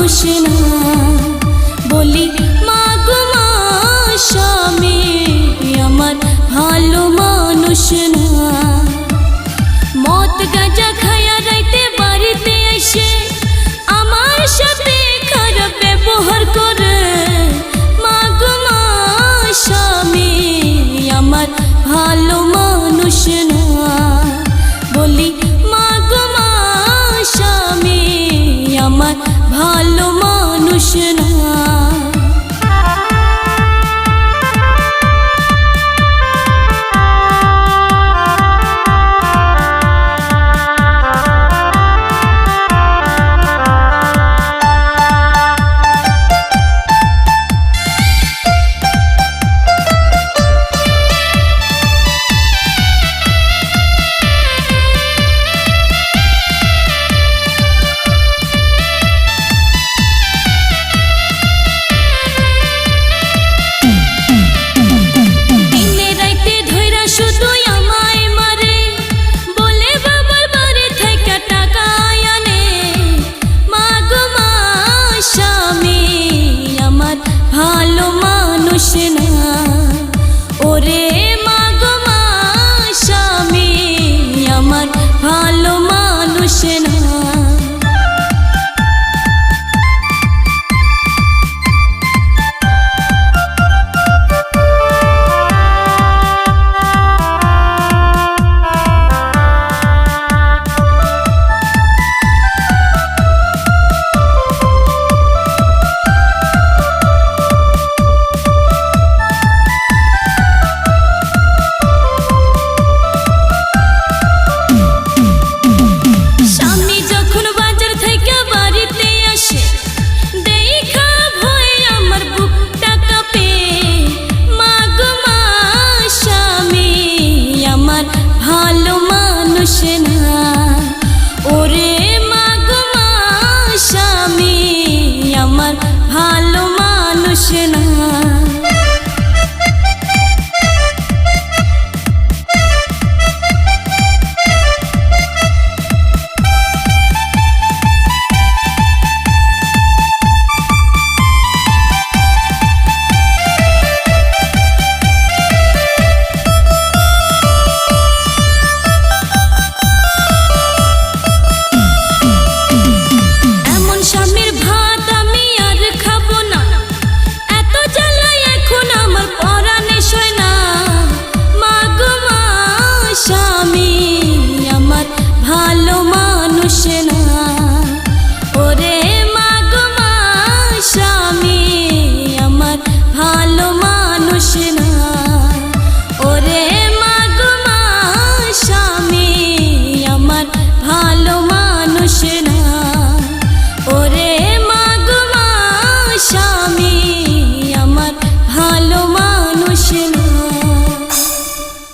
মানুষ না। বলি মা গো মা, স্বামী আমার ভালো মানুষ না। মদ গাঁজা খায়া রাইতে বাড়িতে এসে আমার সাথে খারাপ ব্যবহার করে। মা গো মা, স্বামী আমার ভালো মানুষ না। বলি মা গো মা, স্বামী আমার ভালো মানুষ না। ভালো মানুষ না। ওরে মা গো মা, স্বামী আমার ভালো মানুষ না। ভালো মানুষ না। ওরে মা গো মা, স্বামী আমার ভালো মানুষ না।